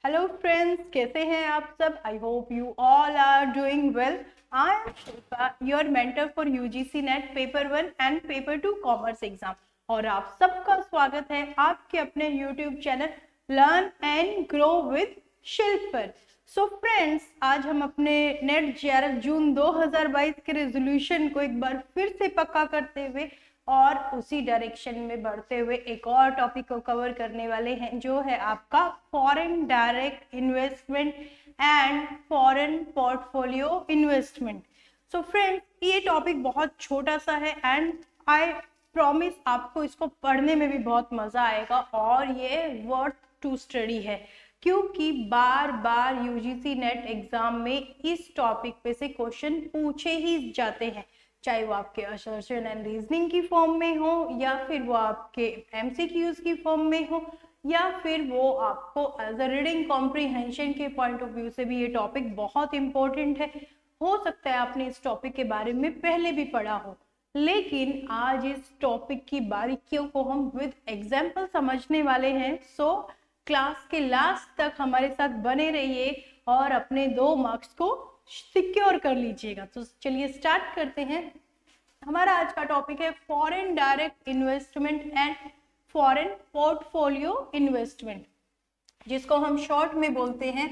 Hello friends, कैसे हैं आप सब? I hope you all are doing well. I am Shilpa, your mentor for UGC NET paper 1 and paper 2 commerce exam. और आप सबका स्वागत है आपके अपने YouTube channel learn and grow with Shilp पर। सो फ्रेंड्स, आज हम अपने नेट जेआरएफ जून 2022 के रेजोल्यूशन को एक बार फिर से पक्का करते हुए और उसी डायरेक्शन में बढ़ते हुए एक और टॉपिक को कवर करने वाले हैं, जो है आपका foreign direct investment and foreign portfolio investment. So friends, ये टॉपिक बहुत छोटा सा है एंड आई प्रॉमिस आपको इसको पढ़ने में भी बहुत मजा आएगा और ये वर्थ टू स्टडी है, क्योंकि बार बार यूजीसी नेट एग्जाम में इस टॉपिक पे से क्वेश्चन पूछे ही जाते हैं, चाहे वो आपके असर्शन एंड रीजनिंग की फॉर्म में हो या फिर वो आपके एमसीक्यूज की फॉर्म में हो या फिर वो आपको एज अ रीडिंग कॉम्प्रीहेंशन के पॉइंट ऑफ व्यू से भी ये टॉपिक बहुत इंपॉर्टेंट है। हो सकता है आपने इस टॉपिक के बारे में पहले भी पढ़ा हो, लेकिन आज इस टॉपिक की बारीकियों को हम विद एग्जाम्पल समझने वाले हैं। सो क्लास के लास्ट तक हमारे साथ बने रहिए और अपने 2 मार्क्स को सिक्योर कर लीजिएगा। तो चलिए स्टार्ट करते हैं। हमारा आज का टॉपिक है foreign direct investment and foreign portfolio investment, जिसको हम शॉर्ट में बोलते हैं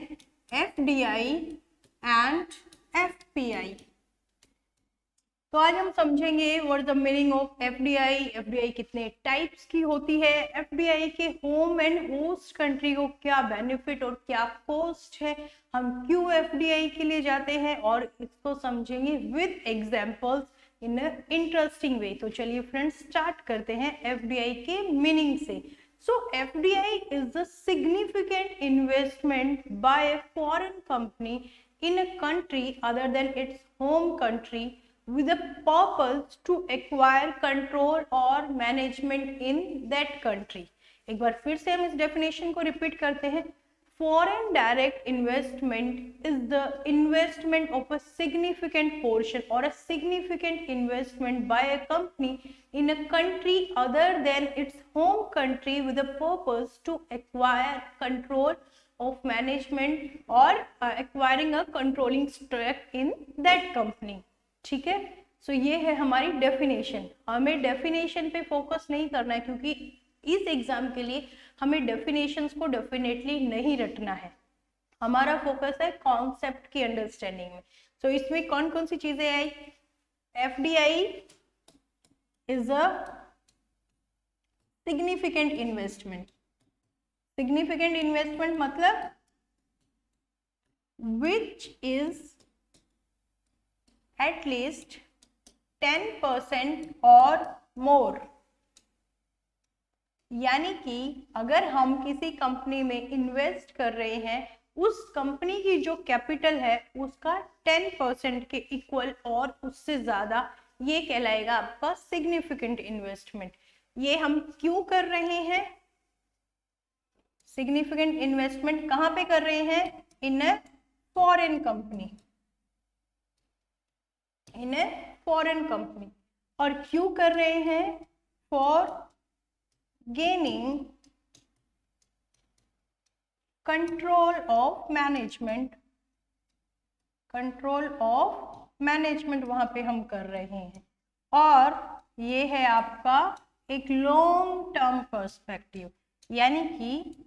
एफडीआई एंड एफपीआई। तो आज हम समझेंगे what is the meaning of FDI, FDI कितने टाइप्स की होती है, एफडीआई के होम एंड होस्ट कंट्री को क्या बेनिफिट और क्या कॉस्ट है, हम क्यों एफडीआई के लिए जाते हैं, और इसको समझेंगे with examples in interesting way. तो चलिए फ्रेंड्स स्टार्ट करते हैं एफडीआई के मीनिंग से। So FDI is the significant investment by a foreign company in a country other than its home country with a purpose to acquire control or management in that country। एक बार फिर से हम इस definition को repeat करते हैं। Foreign direct investment is the investment of a significant portion or a significant investment by a company in a country other than its home country with a purpose to acquire control of management or acquiring a controlling stake in that company। ठीक है, सो ये है हमारी definition. हमें definition पे focus नहीं करना है, क्योंकि इस एग्जाम के लिए हमें डेफिनेशंस को डेफिनेटली नहीं रटना है। हमारा फोकस है कॉन्सेप्ट की अंडरस्टैंडिंग में। सो इसमें कौन कौन सी चीजें आई? FDI is a significant investment. Significant investment मतलब which is at least 10% और more। यानी कि अगर हम किसी कंपनी में इन्वेस्ट कर रहे हैं, उस कंपनी की जो कैपिटल है उसका 10% के इक्वल और उससे ज्यादा, ये कहलाएगा आपका सिग्निफिकेंट इन्वेस्टमेंट। ये हम क्यों कर रहे हैं? सिग्निफिकेंट इन्वेस्टमेंट कहां पे कर रहे हैं? In a foreign company, in a foreign company. और क्यों कर रहे हैं? For gaining control of management, control of management वहां पे हम कर रहे हैं। और ये है आपका एक लॉन्ग टर्म पर्सपेक्टिव, यानी कि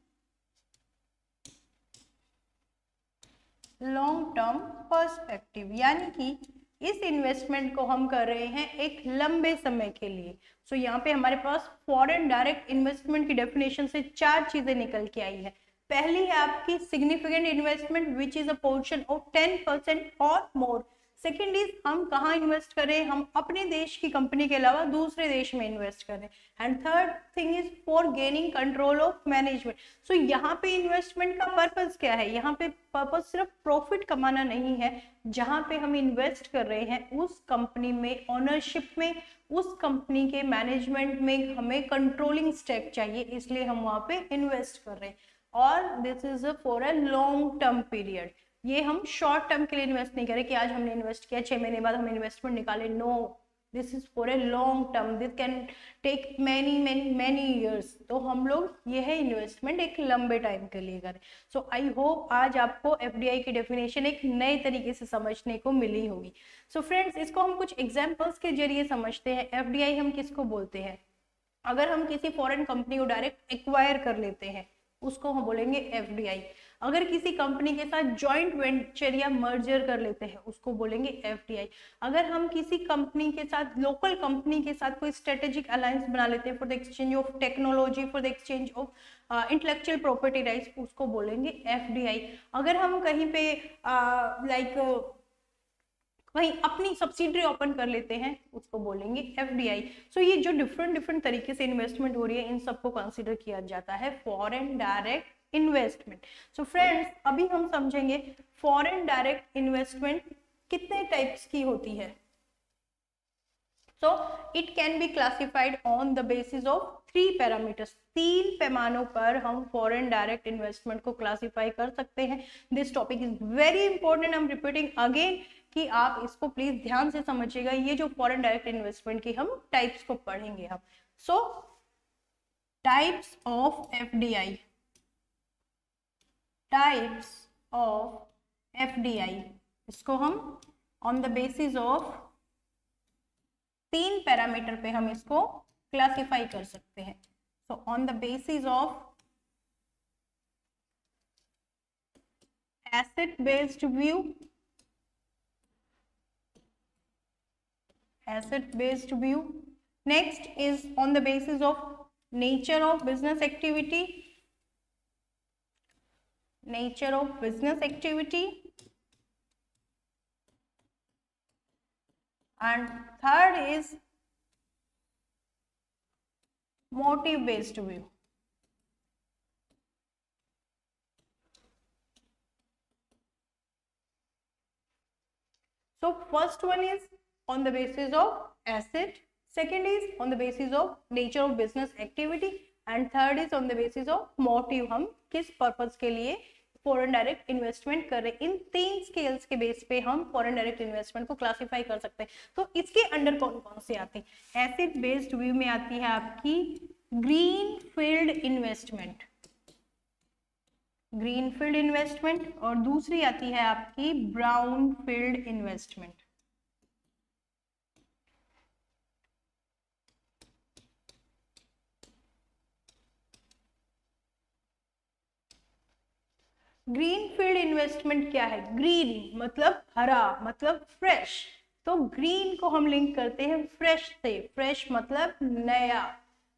लॉन्ग टर्म पर्सपेक्टिव, यानी कि इस इन्वेस्टमेंट को हम कर रहे हैं एक लंबे समय के लिए। सो यहाँ पे हमारे पास फॉरेन डायरेक्ट इन्वेस्टमेंट की डेफिनेशन से 4 चीजें निकल के आई है। पहली है आपकी significant investment which is a portion of 10% और मोर। सेकेंड इज हम कहाँ इन्वेस्ट करें? हम अपने देश की कंपनी के अलावा दूसरे देश में इन्वेस्ट करें। And third thing is for gaining control of management. So यहाँ पे इन्वेस्टमेंट का पर्पस क्या है? यहाँ पे पर्पस सिर्फ प्रॉफिट कमाना नहीं है। जहाँ पे हम इन्वेस्ट कर रहे हैं उस कंपनी में, ओनरशिप में, उस कंपनी के मैनेजमेंट में हमें कंट्रोलिंग स्टेक चाहिए, इसलिए हम वहाँ पे इन्वेस्ट कर रहे हैं। और this is for a long term period. ये हम शॉर्ट टर्म के लिए इन्वेस्ट नहीं करें कि आज हमने इन्वेस्ट किया 6 महीने बाद हम इन्वेस्टमेंट निकाले। No, this is for a long term, this can take many many many years. तो हम लोग यह इन्वेस्टमेंट एक लंबे टाइम के लिए करें। सो आई होप आज आपको एफडीआई की डेफिनेशन एक नए तरीके से समझने को मिली होगी। सो फ्रेंड्स, इसको हम कुछ एग्जाम्पल्स के जरिए समझते हैं। एफडीआई हम किसको बोलते हैं? अगर हम किसी फॉरेन कंपनी को डायरेक्ट एक्वायर कर लेते हैं उसको हम बोलेंगे एफडीआई। अगर किसी कंपनी के साथ जॉइंट वेंचर या मर्जर कर लेते हैं उसको बोलेंगे एफडीआई। अगर हम किसी कंपनी के साथ, लोकल कंपनी के साथ कोई स्ट्रेटेजिक अलायंस बना लेते हैं for the exchange of technology, for the exchange of intellectual property rights, उसको बोलेंगे एफडीआई। अगर हम कहीं पे वहीं अपनी सब्सिडरी ओपन कर लेते हैं उसको बोलेंगे एफडीआई। सो ये जो डिफरेंट तरीके से इन्वेस्टमेंट हो रही है इन सबको कंसीडर किया जाता है foreign direct investment. So friends, अभी हम समझेंगे फॉरेन डायरेक्ट इन्वेस्टमेंट कितने टाइप्स की होती है। So it can be classified on the basis of 3 parameters. 3 पैमानों पर हम फॉरेन डायरेक्ट इन्वेस्टमेंट को क्लासिफाई कर सकते हैं। This topic is very important, I am repeating again कि आप इसको प्लीज ध्यान से समझिएगा। ये जो फॉरेन डायरेक्ट इन्वेस्टमेंट की हम टाइप्स को पढ़ेंगे हम। सो types of FDI, types of FDI, इसको हम on the basis of 3 parameter पे हम इसको क्लासिफाई कर सकते हैं। So on the basis of asset based view, asset based view. Next is on the basis of nature of business activity, nature of business activity, and third is motive based view. So first one is on the basis of asset, second is on the basis of nature of business activity, and third is on the basis of motive, हम किस purpose के लिए foreign direct investment कर रहे हैं। इन 3 scales के base पे हम फॉरेन डायरेक्ट इन्वेस्टमेंट को क्लासिफाई कर सकते हैं। तो इसके अंडर कौन कौन से आते हैं? एसेट बेस्ड व्यू में आती है आपकी green field investment, green field investment, और दूसरी आती है आपकी brown field investment. Green field investment क्या है? ग्रीन मतलब हरा, मतलब फ्रेश। तो ग्रीन को हम लिंक करते हैं फ्रेश से, फ्रेश मतलब नया।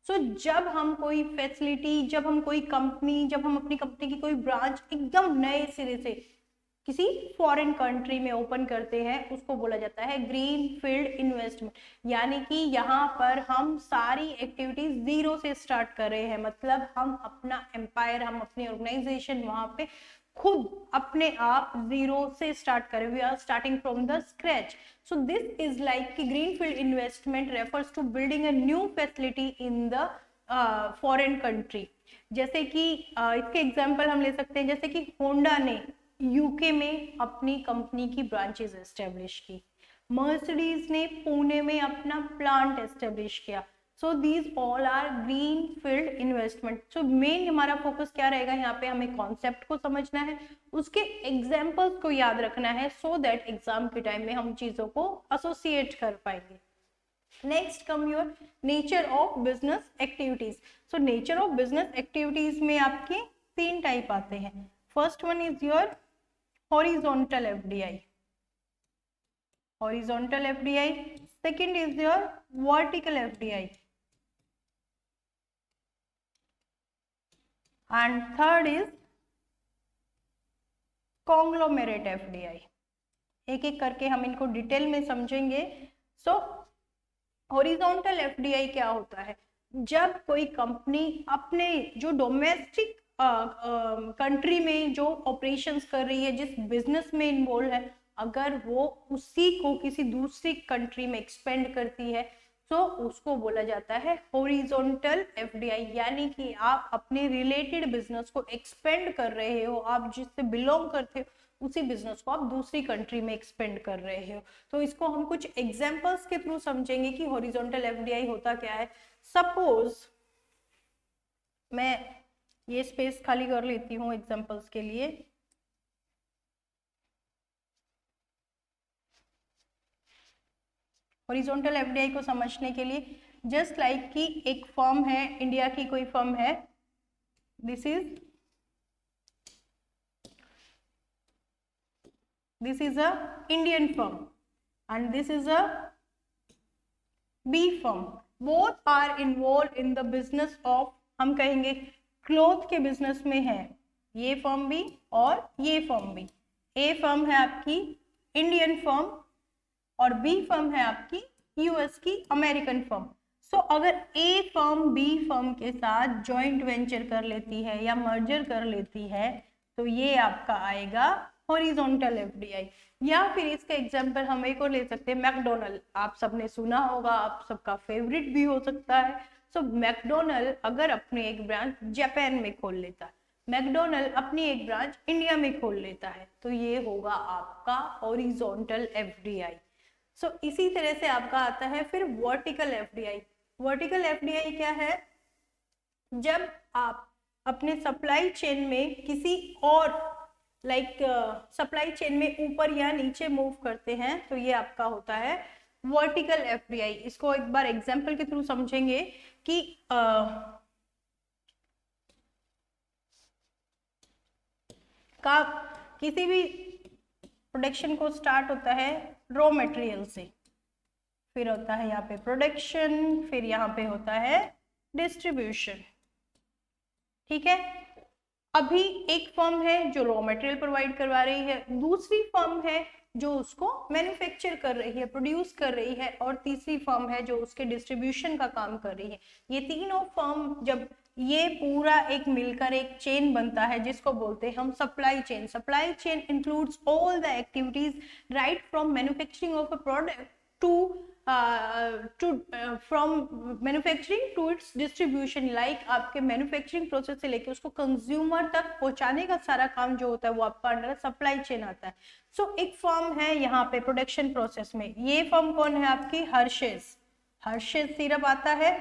सो जब हम कोई फैसिलिटी, जब हम कोई कंपनी, जब हम अपनी कंपनी की कोई ब्रांच एकदम नए सिरे से किसी फॉरेन कंट्री में ओपन करते हैं उसको बोला जाता है ग्रीन फील्ड इन्वेस्टमेंट। यानी कि यहाँ पर हम सारी एक्टिविटीज जीरो से स्टार्ट कर रहे हैं, मतलब हम अपना एम्पायर, हम अपनी ऑर्गेनाइजेशन वहां पे खुद अपने आप जीरो से स्टार्ट करें। We are starting from the scratch. So this is like कि green field investment refers to building a new facility in the foreign country. जैसे कि इसके एग्जाम्पल हम ले सकते हैं, जैसे कि होंडा ने यूके में अपनी कंपनी की ब्रांचेस एस्टेब्लिश की, मर्सिडीज ने पुणे में अपना प्लांट एस्टेब्लिश किया। So these all are green field investment. So main हमारा फोकस क्या रहेगा, यहाँ पे हमें कॉन्सेप्ट को समझना है, उसके एग्जाम्पल्स को याद रखना है, सो दैट एग्जाम के टाइम में हम चीजों को एसोसिएट कर पाएंगे। Next come your nature of business activities. So nature of business activities में आपके 3 टाइप आते हैं। First one is your horizontal FDI, horizontal FDI. Second is your vertical FDI, and third is conglomerate FDI. एक एक करके हम इनको detail में समझेंगे। सो हॉरिजॉन्टल एफडीआई क्या होता है? जब कोई कंपनी अपने जो डोमेस्टिक कंट्री में जो ऑपरेशंस कर रही है, जिस बिजनेस में इन्वॉल्व है, अगर वो उसी को किसी दूसरी कंट्री में एक्सपेंड करती है, तो उसको बोला जाता है हॉरिजॉन्टल एफडीआई, यानी कि आप अपने रिलेटेड बिजनेस को एक्सपेंड कर रहे हो, आप जिससे बिलोंग करते हो उसी बिजनेस को आप दूसरी कंट्री में एक्सपेंड कर रहे हो। तो इसको हम कुछ एग्जांपल्स के थ्रू समझेंगे कि हॉरिजॉन्टल एफडीआई होता क्या है। सपोज मैं ये स्पेस खाली कर लेती हूँ एग्जांपल्स के लिए। हॉरिजॉन्टल एफडीआई को समझने के लिए जस्ट लाइक कि एक फर्म है, इंडिया की कोई फर्म है, this is a Indian firm and this is a B firm, both are involve in the business of, हम कहेंगे क्लोथ के बिजनेस में है ये फर्म भी और ये फर्म भी। ए फर्म है आपकी इंडियन फर्म और बी फर्म है आपकी यूएस की अमेरिकन फर्म। सो अगर ए फर्म बी फर्म के साथ जॉइंट वेंचर कर लेती है या मर्जर कर लेती है तो ये आपका आएगा हॉरिजॉन्टल एफडीआई। या फिर इसका एग्जांपल हम एक और ले सकते हैं, मैकडोनल्ड, आप सबने सुना होगा, आप सबका फेवरेट भी हो सकता है। सो मैकडोनल्ड अगर अपने एक ब्रांच जापान में खोल लेता है, मैकडोनल्ड अपनी एक ब्रांच इंडिया में खोल लेता है, तो ये होगा आपका हॉरिजॉन्टल एफडीआई। सो इसी तरह से आपका आता है फिर वर्टिकल एफडीआई। वर्टिकल एफडीआई क्या है? जब आप अपने सप्लाई चेन में किसी और सप्लाई चेन में ऊपर या नीचे मूव करते हैं तो ये आपका होता है वर्टिकल एफडीआई। इसको एक बार एग्जांपल के थ्रू समझेंगे कि किसी भी प्रोडक्शन को स्टार्ट होता है रॉ मटेरियल से, फिर होता है यहाँ पे प्रोडक्शन, फिर यहाँ पे होता है डिस्ट्रीब्यूशन। ठीक है, अभी एक फर्म है जो रॉ मटेरियल प्रोवाइड करवा रही है, दूसरी फर्म है जो उसको मैन्युफैक्चर कर रही है, प्रोड्यूस कर रही है, और तीसरी फर्म है जो उसके डिस्ट्रीब्यूशन का काम कर रही है। ये तीनों फर्म जब ये पूरा एक मिलकर एक चेन बनता है जिसको बोलते हैं हम supply chain. Supply chain includes all the activities right from manufacturing of a product from manufacturing to its distribution. Like आपके मैन्युफैक्चरिंग प्रोसेस से लेके उसको कंज्यूमर तक पहुंचाने का सारा काम जो होता है वो आपका अंडर सप्लाई चेन आता है। सो एक फर्म है यहाँ पे प्रोडक्शन प्रोसेस में, ये फर्म कौन है आपकी? हर्षेस। हर्षेस सिरप आता है,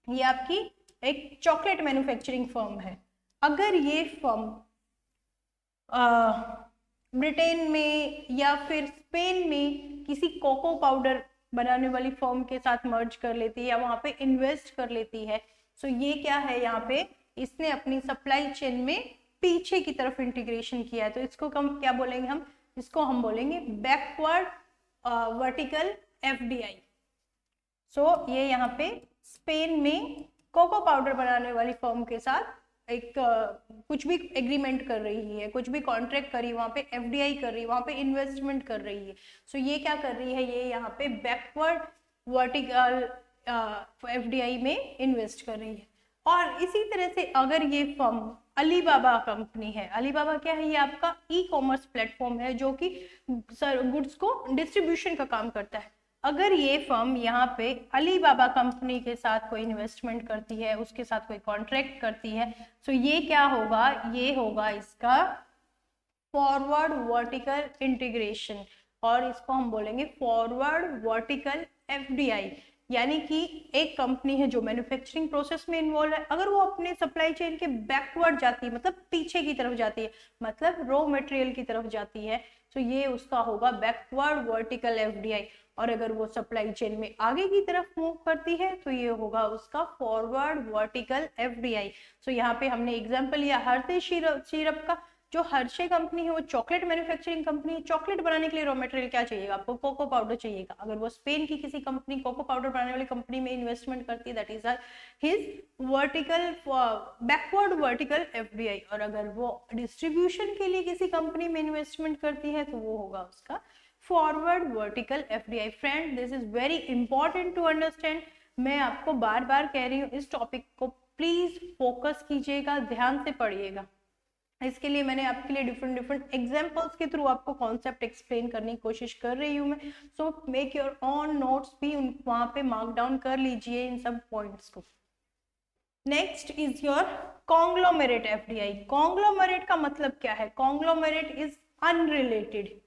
ये आपकी एक चॉकलेट मैन्युफैक्चरिंग फर्म है। अगर ये फर्म ब्रिटेन में या फिर स्पेन में किसी कोको पाउडर बनाने वाली फर्म के साथ मर्ज कर लेती है या वहां पे इन्वेस्ट कर लेती है, सो ये क्या है, यहाँ पे इसने अपनी सप्लाई चेन में पीछे की तरफ इंटीग्रेशन किया है। तो इसको हम क्या बोलेंगे? हम इसको हम बोलेंगे बैकवर्ड वर्टिकल एफडीआई। सो ये यहाँ पे स्पेन में कोको पाउडर बनाने वाली फर्म के साथ एक कुछ भी एग्रीमेंट कर रही है, कुछ भी कॉन्ट्रैक्ट कर रही है, वहां पे एफडीआई कर रही है, वहां पे इन्वेस्टमेंट कर रही है। सो ये क्या कर रही है? ये यहाँ पे बैकवर्ड वर्टिकल एफडीआई में इन्वेस्ट कर रही है। और इसी तरह से अगर ये फर्म अलीबाबा कंपनी है, अलीबाबा क्या है? ये आपका ई कॉमर्स प्लेटफॉर्म है जो कि गुड्स को डिस्ट्रीब्यूशन का काम करता है। अगर ये फर्म यहाँ पे अलीबाबा कंपनी के साथ कोई इन्वेस्टमेंट करती है, उसके साथ कोई कॉन्ट्रैक्ट करती है, तो ये क्या होगा? ये होगा इसका फॉरवर्ड वर्टिकल इंटीग्रेशन, और इसको हम बोलेंगे फॉरवर्ड वर्टिकल एफडीआई। यानी कि एक कंपनी है जो मैन्युफैक्चरिंग प्रोसेस में इन्वॉल्व है, अगर वो अपने सप्लाई चेन के बैकवर्ड जाती है, मतलब पीछे की तरफ जाती है, मतलब रॉ मटेरियल की तरफ जाती है, तो ये उसका होगा बैकवर्ड वर्टिकल एफडीआई। और अगर वो सप्लाई चेन में आगे की तरफ मूव करती है तो ये होगा उसका फॉरवर्ड वर्टिकल एफडीआई। सो यहाँ पे हमने एग्जांपल लिया हर्षे सिरप का। जो हर्षे कंपनी है वो चॉकलेट मैन्युफैक्चरिंग कंपनी है। चॉकलेट बनाने के लिए रॉ मटेरियल क्या चाहिएगा आपको? कोको पाउडर चाहिएगा। अगर वो स्पेन की किसी कंपनी कोको पाउडर बनाने वाली कंपनी में इन्वेस्टमेंट करती है, that is his vertical backward vertical FDI. और अगर वो डिस्ट्रीब्यूशन के लिए किसी कंपनी में इन्वेस्टमेंट करती है तो वो होगा उसका forward vertical FDI. Friend, this is very important to understand. मैं आपको बार बार कह रही हूँ, इस टॉपिक को प्लीज फोकस कीजिएगा, ध्यान से पढ़िएगा। इसके लिए मैंने आपके लिए डिफरेंट डिफरेंट एग्जांपल्स के थ्रू आपको कॉन्सेप्ट एक्सप्लेन करने की कोशिश कर रही हूँ मैं। So make your on notes भी वहाँ पे मार्क डाउन कर लीजिए इन सब पॉइंट्स को। Next is your conglomerate FDI. Conglomerate का मतलब क्या है? कॉन्ग्लोमेरेट इज अनरिलेटेड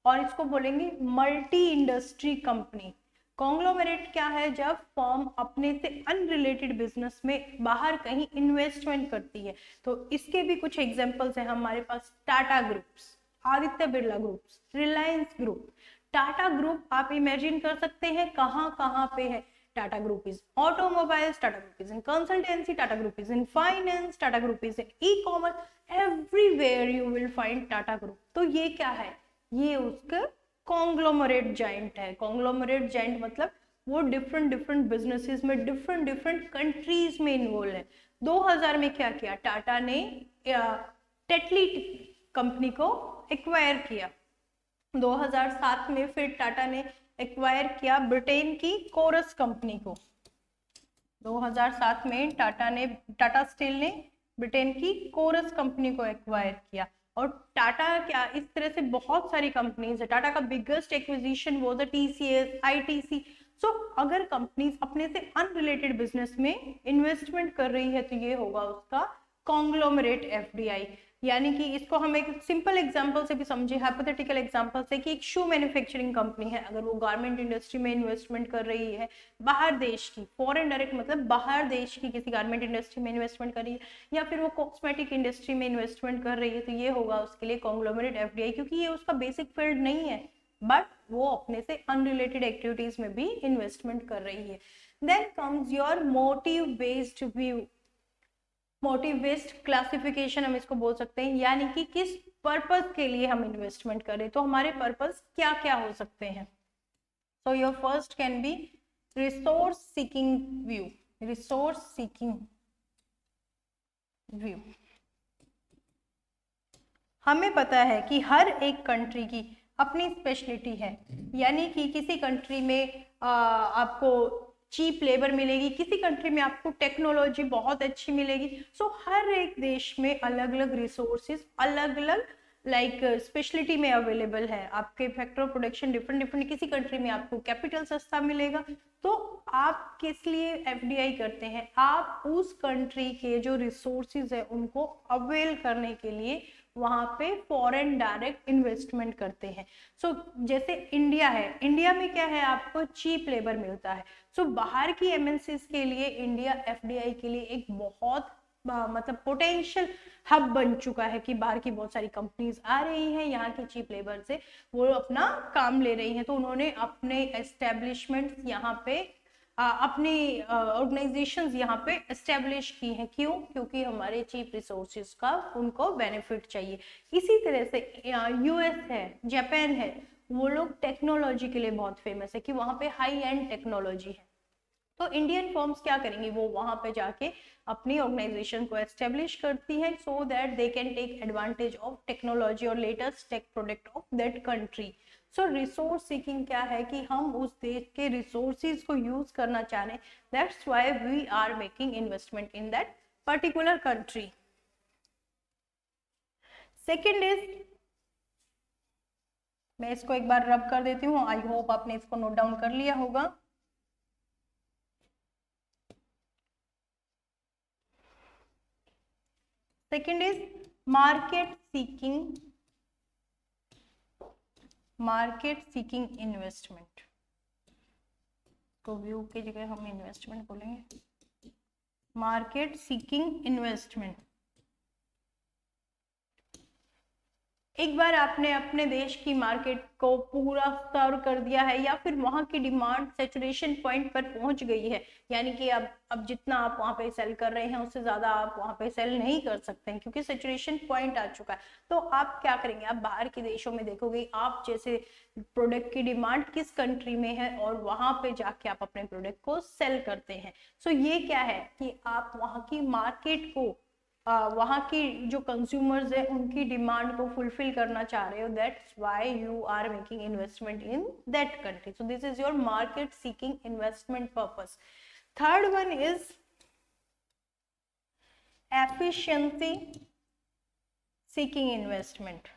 और इसको बोलेंगे मल्टी इंडस्ट्री कंपनी। कॉन्ग्लोमेरेट क्या है? जब फर्म अपने से अनरिलेटेड बिजनेस में बाहर कहीं इन्वेस्टमेंट करती है। तो इसके भी कुछ एग्जांपल्स हैं हमारे पास। Tata groups, Aditya Birla groups, Reliance group. Tata group आप इमेजिन कर सकते हैं कहाँ कहाँ पे है। Tata Group is automobiles, Tata Group is in consultancy, Tata Group is in finance, Tata Group is in e-commerce. Everywhere you will find Tata Group. तो ये क्या है? ये उसका कॉन्ग्लोमरेट जाइंट है। कॉन्ग्लोमरेट जाइंट मतलब वो डिफरेंट डिफरेंट बिजनेसेस में डिफरेंट डिफरेंट कंट्रीज में इन्वॉल्व है। 2000 में क्या किया? टाटा ने टेटली कंपनी को एक्वायर किया। 2007 में फिर टाटा ने एक्वायर किया ब्रिटेन की कोरस कंपनी को। 2007 में टाटा स्टील ने ब्रिटेन की कोरस कंपनी को एक्वायर किया। और टाटा क्या इस तरह से बहुत सारी कंपनीज है। टाटा का बिगेस्ट एक्विजिशन वो था टीसीएस, आईटीसी। सो अगर कंपनीज अपने से अनरिलेटेड बिजनेस में इन्वेस्टमेंट कर रही है तो ये होगा उसका कॉन्ग्लोमरेट एफडीआई। यानी कि इसको हम एक सिंपल एग्जांपल से भी समझे, हाइपोथेटिकल एग्जांपल से, कि एक शू मैन्युफैक्चरिंग कंपनी है, अगर वो गारमेंट इंडस्ट्री में इन्वेस्टमेंट कर रही है, बाहर देश की, फॉरेन डायरेक्ट मतलब बाहर देश की किसी गारमेंट इंडस्ट्री में इन्वेस्टमेंट कर रही है, या फिर वो कॉस्मेटिक इंडस्ट्री में इन्वेस्टमेंट कर रही है, तो ये होगा उसके लिए कॉन्ग्लोमरेट एफडीआई, क्योंकि ये उसका बेसिक फील्ड नहीं है बट वो अपने से अनरिलेटेड एक्टिविटीज में भी इन्वेस्टमेंट कर रही है। Then comes your motive based view. Motive based classification हम इसको बोल सकते हैं, यानी कि किस पर्पस के लिए हम इन्वेस्टमेंट करें। तो हमारे पर्पस क्या क्या हो सकते हैं? So your first can be resource seeking view. Resource seeking view, हमें पता है कि हर एक कंट्री की अपनी स्पेशलिटी है, यानी कि किसी कंट्री में आपको चीप लेबर मिलेगी, किसी कंट्री में आपको टेक्नोलॉजी बहुत अच्छी मिलेगी। सो हर एक देश में अलग अलग रिसोर्सेज अलग अलग स्पेशलिटी में अवेलेबल है। आपके factor of production different different, किसी कंट्री में आपको कैपिटल सस्ता मिलेगा। तो आप किस लिए एफडीआई करते हैं? आप उस कंट्री के जो रिसोर्सेज है उनको अवेल करने के लिए वहां पे फॉरेन डायरेक्ट इन्वेस्टमेंट करते हैं। सो जैसे इंडिया है, इंडिया में क्या है? आपको चीप लेबर मिलता है। सो बाहर की एमएनसीज के लिए इंडिया एफडीआई के लिए एक बहुत मतलब पोटेंशियल हब बन चुका है कि बाहर की बहुत सारी कंपनीज आ रही हैं, यहाँ की चीप लेबर से वो अपना काम ले रही हैं। तो उन्होंने अपने एस्टेब्लिशमेंट यहाँ पे अपनी ऑर्गेनाइजेशंस यहाँ पे एस्टेब्लिश की हैं। क्यों? क्योंकि हमारे चीप रिसोर्सेज का उनको बेनिफिट चाहिए। इसी तरह से यूएस है, जापान है, वो लोग टेक्नोलॉजी के लिए बहुत फेमस है कि वहाँ पे हाई एंड टेक्नोलॉजी है। तो इंडियन फर्म्स क्या करेंगी? वो वहां पे जाके अपनी ऑर्गेनाइजेशन को एस्टेब्लिश करती हैं so that they can take advantage of technology और latest tech product of that country. So resource seeking क्या है कि हम उस देश के रिसोर्सेज को यूज करना चाह रहे हैं, that's why we are making investment in that particular country. Second is, मैं इसको एक बार रब कर देती हूँ, आई होप आपने इसको नोट डाउन कर लिया होगा। Second is market seeking investment. तो व्यू की जगह हम इन्वेस्टमेंट बोलेंगे, मार्केट सीकिंग इन्वेस्टमेंट। एक बार आपने अपने देश की मार्केट को पूरा सर्व कर दिया है या फिर वहां की डिमांड सैचुरेशन पॉइंट पर पहुंच गई है, यानी कि अब जितना आप वहां पे सेल कर रहे हैं उससे ज्यादा आप वहां पे सेल नहीं कर सकते हैं क्योंकि सैचुरेशन पॉइंट आ चुका है। तो आप क्या करेंगे? आप बाहर के देशों में देखोगे आप जैसे प्रोडक्ट की डिमांड किस कंट्री में है और वहां पे जाके आप अपने प्रोडक्ट को सेल करते हैं। सो ये क्या है कि आप वहां की मार्केट को वहाँ की जो कंज्यूमर्स है उनकी डिमांड को फुलफिल करना चाह रहे हो, that's why you are making investment in that country. So this is your market seeking investment purpose. Third one is efficiency seeking investment.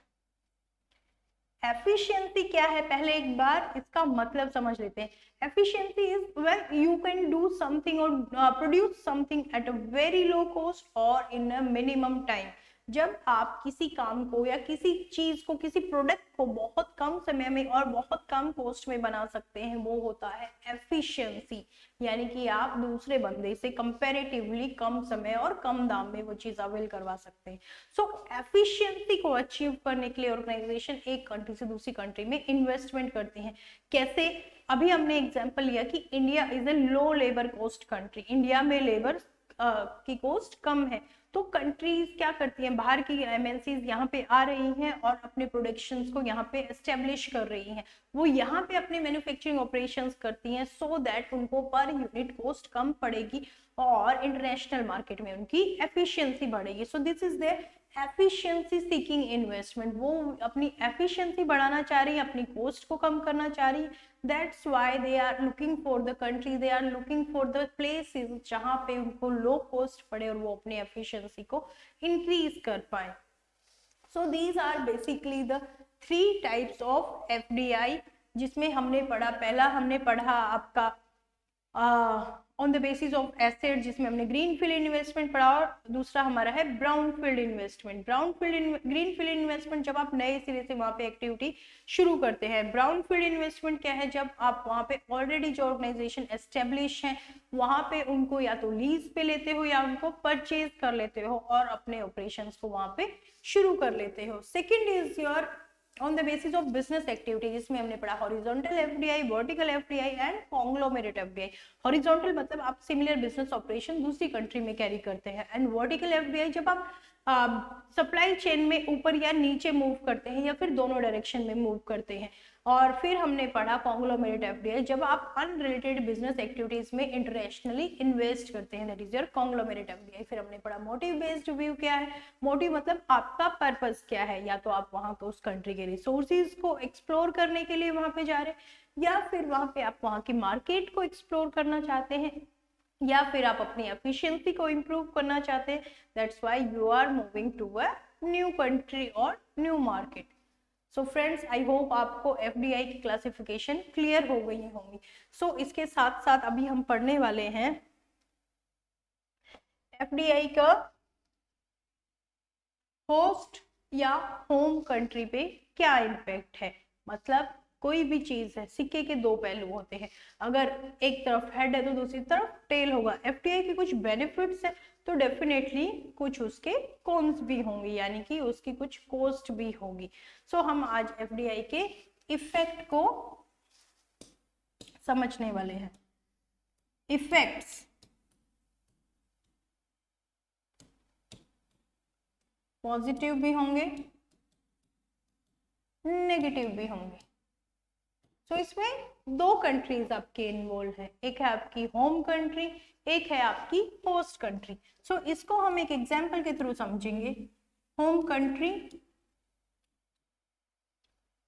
Efficiency क्या है, पहले एक बार इसका मतलब समझ लेते हैं। Efficiency is when you can do something और produce something at a very low cost और इन अ मिनिमम टाइम। जब आप किसी काम को या किसी चीज को, किसी प्रोडक्ट को बहुत कम समय में और बहुत कम कॉस्ट में बना सकते हैं, वो होता है एफिशिएंसी। यानी कि आप दूसरे बंदे से कंपैरेटिवली कम समय और कम दाम में वो चीज अवेल करवा सकते हैं। सो एफिशिएंसी को अचीव करने के लिए ऑर्गेनाइजेशन एक कंट्री से दूसरी कंट्री में इन्वेस्टमेंट करती है। कैसे? अभी हमने एग्जांपल लिया कि India is a low labour cost country, India में लेबर की कॉस्ट कम है, तो कंट्रीज क्या करती हैं, बाहर की एमएनसीज यहाँ पे आ रही हैं और अपने प्रोडक्शंस को यहाँ पे एस्टेब्लिश कर रही हैं। वो यहाँ पे अपने मैन्युफैक्चरिंग ऑपरेशंस करती हैं सो दैट उनको पर यूनिट कॉस्ट कम पड़ेगी और इंटरनेशनल मार्केट में उनकी एफिशिएंसी बढ़ेगी। So this is their efficiency seeking investment. वो अपनी एफिशिएंसी बढ़ाना चाह रही है, अपनी कॉस्ट को कम करना चाह रही है। That's why they are looking for the country, they are looking for the places जहां पे उनको लो कॉस्ट पड़े और वो अपनी एफिशिएंसी को इंक्रीज कर पाए। So these are basically the 3 types of FDI जिसमें हमने पढ़ा, पहला हमने पढ़ा आपका on the basis of asset जिसमें हमने ग्रीन फील्ड इन्वेस्टमेंट पढ़ा, और दूसरा हमारा है brown field investment. Green field investment जब आप नए सिरे से वहां पे एक्टिविटी शुरू करते हैं। ब्राउन फील्ड इन्वेस्टमेंट क्या है, जब आप वहां पे ऑलरेडी जो ऑर्गेनाइजेशन एस्टेब्लिश है वहां पे उनको या तो लीज पे लेते हो या उनको परचेज कर लेते हो और अपने ऑपरेशंस को वहां पे शुरू कर लेते हो। Second is your on the basis of business activity जिसमें हमने पढ़ा horizontal FDI, vertical FDI and conglomerate FDI. Horizontal मतलब आप सिमिलर बिजनेस ऑपरेशन दूसरी कंट्री में कैरी करते हैं, एंड वर्टिकल एफडीआई जब आप सप्लाई चेन में ऊपर या नीचे मूव करते हैं या फिर दोनों डायरेक्शन में मूव करते हैं। और फिर हमने पढ़ा कॉन्ग्लोमेरेट एफडीआई जब आप अनरिलेटेड बिजनेस एक्टिविटीज में इंटरनेशनली इन्वेस्ट करते हैं, that is your conglomerate FDI. फिर हमने पढ़ा मोटिव बेस्ड व्यू क्या है। मोटिव मतलब आपका पर्पस क्या है, या तो आप वहां को उस कंट्री के रिसोर्सेज को एक्सप्लोर करने के लिए वहां पे जा रहे हैं, या फिर वहां पे आप वहां की मार्केट को एक्सप्लोर करना चाहते हैं, या फिर आप अपनी एफिशिएंसी को इम्प्रूव करना चाहते हैं। That's why you are moving to a new country और new market. So friends, I hope आपको एफडीआई की क्लासिफिकेशन क्लियर हो गई होंगी। सो इसके साथ साथ अभी हम पढ़ने वाले हैं एफडीआई का होस्ट या होम कंट्री पे क्या इम्पैक्ट है। मतलब कोई भी चीज है, सिक्के के दो पहलू होते हैं, अगर एक तरफ हेड है तो दूसरी तरफ टेल होगा। एफडीआई के कुछ बेनिफिट्स है तो डेफिनेटली कुछ उसके कॉन्स भी होंगे, यानी कि उसकी कुछ कॉस्ट भी होगी। सो हम आज एफडीआई के इफेक्ट को समझने वाले हैं। इफेक्ट्स, पॉजिटिव भी होंगे, नेगेटिव भी होंगे। तो इसमें 2 कंट्रीज आपके इन्वॉल्व है, एक है आपकी होम कंट्री, एक है आपकी होस्ट कंट्री। सो इसको हम एक एग्जांपल के थ्रू समझेंगे। होम कंट्री,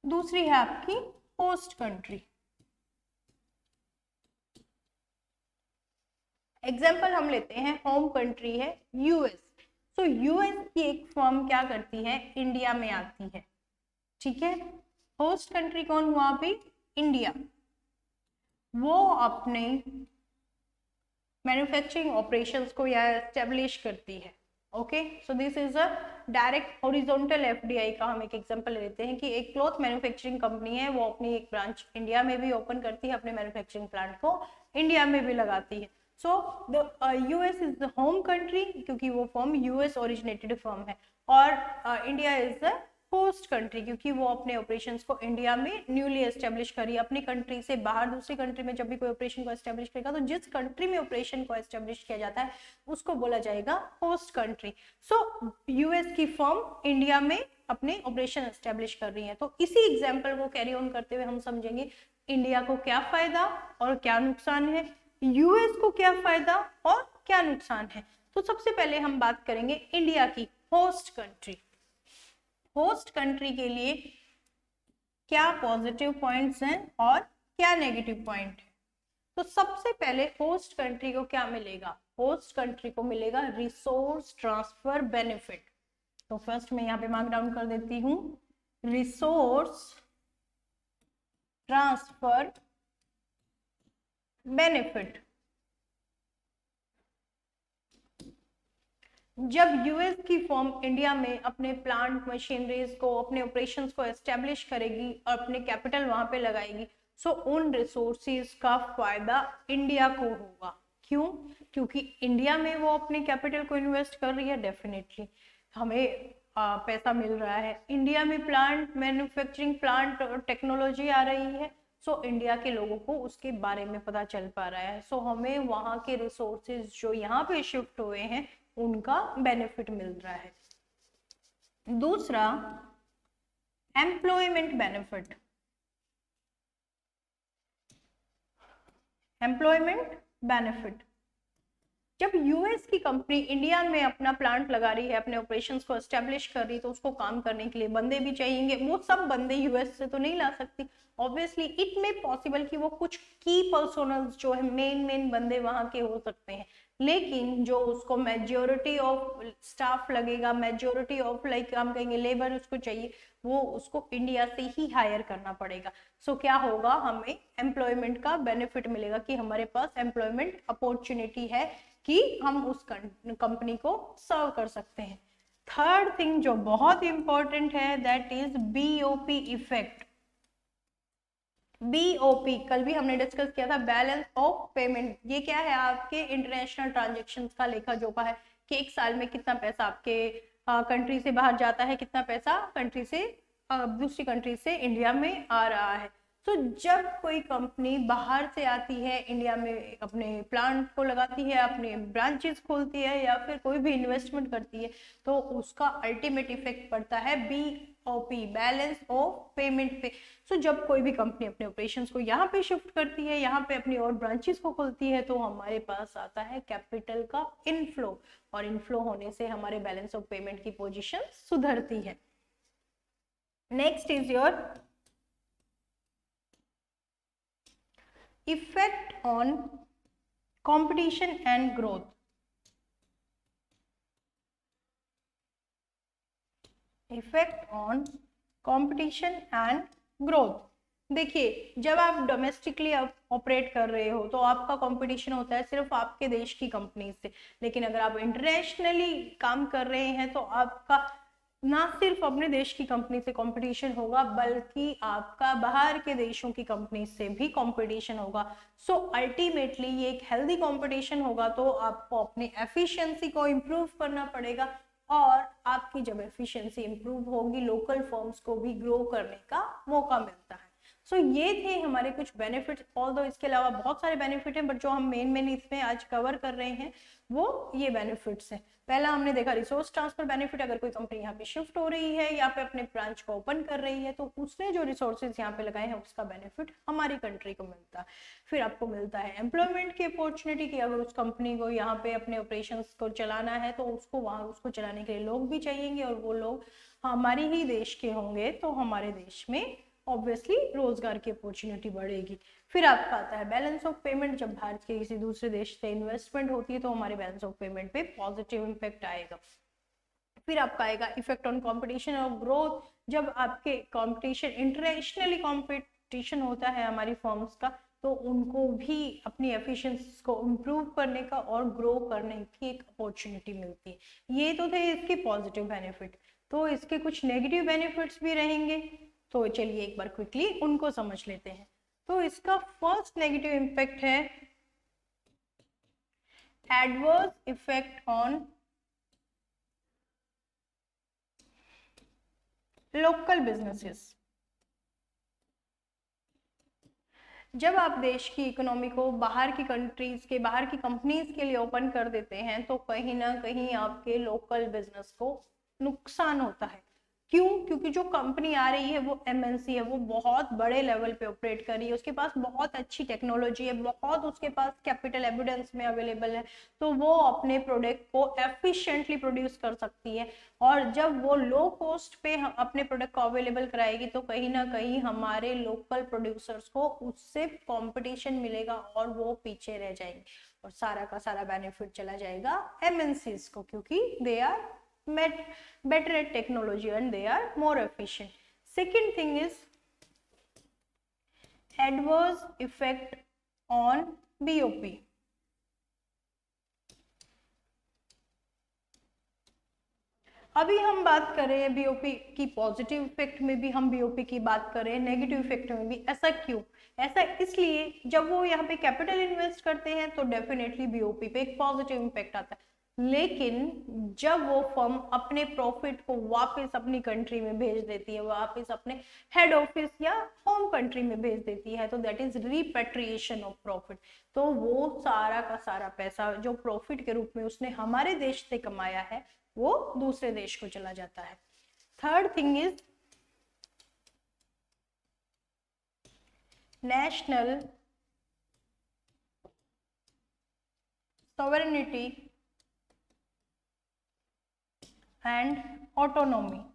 दूसरी है आपकी होस्ट कंट्री। एग्जांपल हम लेते हैं, होम कंट्री है यूएस। सो यूएस की एक फर्म क्या करती है, इंडिया में आती है, ठीक है। होस्ट कंट्री कौन हुआ अभी, इंडिया। वो अपने मैन्युफैक्चरिंग ऑपरेशंस को यहाँ एस्टेब्लिश करती है। Okay, so this is a direct horizontal FDI का हम एक एग्जांपल लेते हैं कि एक क्लॉथ मैन्युफैक्चरिंग कंपनी है, वो अपनी एक ब्रांच इंडिया में भी ओपन करती है, अपने मैन्युफैक्चरिंग प्लांट को इंडिया में भी लगाती है। So the US is the home country क्योंकि वो फर्म यूएस ओरिजिनेटेड फर्म है, और India is the host country क्योंकि वो अपने ऑपरेशंस को इंडिया में न्यूली एस्टेब्लिश करी। अपनी कंट्री से बाहर दूसरी कंट्री में जब भी कोई ऑपरेशन को एस्टेब्लिश करेगा तो जिस कंट्री में ऑपरेशन को एस्टेब्लिश किया जाता है उसको बोला जाएगा होस्ट कंट्री। सो यूएस की फर्म इंडिया में अपने ऑपरेशन एस्टेब्लिश कर रही है। तो इसी एग्जाम्पल को कैरी ऑन करते हुए हम समझेंगे इंडिया को क्या फायदा और क्या नुकसान है, यूएस को क्या फायदा और क्या नुकसान है। तो सबसे पहले हम बात करेंगे इंडिया की, होस्ट कंट्री। होस्ट कंट्री के लिए क्या पॉजिटिव पॉइंट्स हैं और क्या नेगेटिव पॉइंट है। तो सबसे पहले होस्ट कंट्री को क्या मिलेगा, होस्ट कंट्री को मिलेगा रिसोर्स ट्रांसफर बेनिफिट। तो फर्स्ट मैं यहाँ पे मार्क डाउन कर देती हूँ, रिसोर्स ट्रांसफर बेनिफिट। जब यूएस की फर्म इंडिया में अपने प्लांट मशीनरीज को, अपने ऑपरेशंस को एस्टेब्लिश करेगी और अपने कैपिटल वहां पे लगाएगी, सो उन रिसोर्सेज का फायदा इंडिया को होगा। क्यों? क्योंकि इंडिया में वो अपने कैपिटल को इन्वेस्ट कर रही है, डेफिनेटली हमें पैसा मिल रहा है। इंडिया में प्लांट मैन्युफैक्चरिंग प्लांट और टेक्नोलॉजी आ रही है, सो इंडिया के लोगों को उसके बारे में पता चल पा रहा है, सो हमें वहाँ के रिसोर्सेज जो यहाँ पे शिफ्ट हुए हैं उनका बेनिफिट मिल रहा है। दूसरा, एम्प्लॉयमेंट बेनिफिट। एम्प्लॉयमेंट बेनिफिट, जब यूएस की कंपनी इंडिया में अपना प्लांट लगा रही है, अपने ऑपरेशंस को एस्टेब्लिश कर रही है, तो उसको काम करने के लिए बंदे भी चाहिए। वो सब बंदे यूएस से तो नहीं ला सकती, ऑब्वियसली इट में पॉसिबल कि वो कुछ की पर्सनल्स जो है मेन बंदे वहां के हो सकते हैं, लेकिन जो उसको मेजोरिटी ऑफ स्टाफ लगेगा, मेजोरिटी ऑफ लाइक हम कहेंगे लेबर उसको चाहिए, वो उसको इंडिया से ही हायर करना पड़ेगा। सो क्या होगा, हमें एम्प्लॉयमेंट का बेनिफिट मिलेगा कि हमारे पास एम्प्लॉयमेंट अपॉर्चुनिटी है कि हम उस कंपनी को सर्व कर सकते हैं। थर्ड थिंग जो बहुत इंपॉर्टेंट है, that is BOP effect. BOP कल भी हमने डिस्कस किया था, बैलेंस ऑफ पेमेंट। ये क्या है, आपके इंटरनेशनल ट्रांजेक्शंस का लेखा जोखा है कि एक साल में कितना पैसा आपके कंट्री से बाहर जाता है, कितना पैसा कंट्री से दूसरी कंट्री से इंडिया में आ रहा है। तो जब कोई कंपनी बाहर से आती है, इंडिया में अपने प्लांट को लगाती है, अपने ब्रांचेस खोलती है या फिर कोई भी इन्वेस्टमेंट करती है, तो उसका अल्टीमेट इफेक्ट पड़ता है बीओपी, बैलेंस ऑफ पेमेंट पे। सो जब कोई भी कंपनी अपने ऑपरेशंस को यहाँ पे शिफ्ट करती है, यहाँ पे अपनी और ब्रांचेस को खोलती है, तो हमारे पास आता है कैपिटल का इनफ्लो, और इनफ्लो होने से हमारे बैलेंस ऑफ पेमेंट की पोजीशन सुधरती है। Next is your effect on competition and growth। Effect on competition and growth. देखिए, जब आप डोमेस्टिकली ऑपरेट कर रहे हो तो आपका कंपटीशन होता है सिर्फ आपके देश की कंपनी से, लेकिन अगर आप इंटरनेशनली काम कर रहे हैं तो आपका ना सिर्फ अपने देश की कंपनी से कंपटीशन होगा, बल्कि आपका बाहर के देशों की कंपनी से भी कंपटीशन होगा। सो अल्टीमेटली ये एक हेल्दी कंपटीशन होगा, तो आपको अपनी एफिशिएंसी को इम्प्रूव करना पड़ेगा, और आपकी जब एफिशिएंसी इम्प्रूव होगी, लोकल फर्म्स को भी ग्रो करने का मौका मिलता है। सो ये थे हमारे कुछ बेनिफिट्स, ऑल्दो इसके अलावा बहुत सारे बेनिफिट हैं, बट जो हम मेन इसमें आज कवर कर रहे हैं वो ये बेनिफिट्स हैं। पहला हमने देखा रिसोर्स ट्रांसफर बेनिफिट, अगर कोई कंपनी यहाँ पे शिफ्ट हो रही है, यहाँ पे अपने ब्रांच को ओपन कर रही है, तो उसने जो रिसोर्सेज यहाँ पे लगाए हैं उसका बेनिफिट हमारी कंट्री को मिलता है। फिर आपको मिलता है एम्प्लॉयमेंट की अपॉर्चुनिटी की अगर उस कंपनी को यहाँ पे अपने ऑपरेशंस को चलाना है तो उसको वहाँ उसको चलाने के लिए लोग भी चाहिए, और वो लोग हमारी ही देश के होंगे, तो हमारे देश में ऑब्वियसली रोजगार की अपॉर्चुनिटी बढ़ेगी। फिर आपका आता है बैलेंस ऑफ पेमेंट, जब भारत के किसी दूसरे देश से इन्वेस्टमेंट होती है तो हमारे बैलेंस ऑफ पेमेंट पे पॉजिटिव इम्पैक्ट आएगा। फिर आपका आएगा इफेक्ट ऑन कंपटीशन और ग्रोथ, जब आपके कंपटीशन इंटरनेशनली कंपटीशन होता है हमारी फर्म्स का, तो उनको भी अपनी एफिशिएंसी को इम्प्रूव करने का और ग्रो करने की एक अपॉर्चुनिटी मिलती है। ये तो थे इसके पॉजिटिव बेनिफिट, तो इसके कुछ नेगेटिव बेनिफिट्स भी रहेंगे, तो चलिए एक बार क्विकली उनको समझ लेते हैं। तो इसका फर्स्ट नेगेटिव इम्पैक्ट है adverse effect on local businesses. जब आप देश की इकोनॉमी को बाहर की कंट्रीज के, बाहर की कंपनीज के लिए ओपन कर देते हैं, तो कहीं ना कहीं आपके लोकल बिजनेस को नुकसान होता है। क्यों? क्योंकि जो कंपनी आ रही है वो एमएनसी है, वो बहुत बड़े लेवल पे ऑपरेट कर रही है, उसके पास बहुत अच्छी टेक्नोलॉजी है, बहुत उसके पास कैपिटल एविडेंस में अवेलेबल है, तो वो अपने प्रोडक्ट को एफिशिएंटली प्रोड्यूस कर सकती है। और जब वो लो कॉस्ट पे अपने प्रोडक्ट को अवेलेबल कराएगी, तो कहीं ना कहीं हमारे लोकल प्रोड्यूसर्स को उससे कंपटीशन मिलेगा और वो पीछे रह जाएंगे, और सारा का सारा बेनिफिट चला जाएगा एमएनसीज को, क्योंकि they are better at technology and they are more efficient. Second thing is adverse effect on BOP. अभी हम बात करें बीओपी की पॉजिटिव इफेक्ट में भी, हम बीओपी की बात करें नेगेटिव इफेक्ट में भी। ऐसा क्यों? ऐसा इसलिए जब वो यहाँ पे कैपिटल इन्वेस्ट करते हैं तो डेफिनेटली बीओपी पे एक पॉजिटिव इम्पैक्ट आता है, लेकिन जब वो फर्म अपने प्रॉफिट को वापस अपनी कंट्री में भेज देती है, वापस अपने हेड ऑफिस या होम कंट्री में भेज देती है, तो that is repatriation of profit. तो वो सारा का सारा पैसा जो प्रॉफिट के रूप में उसने हमारे देश से कमाया है वो दूसरे देश को चला जाता है। Third thing is national sovereignty and autonomy.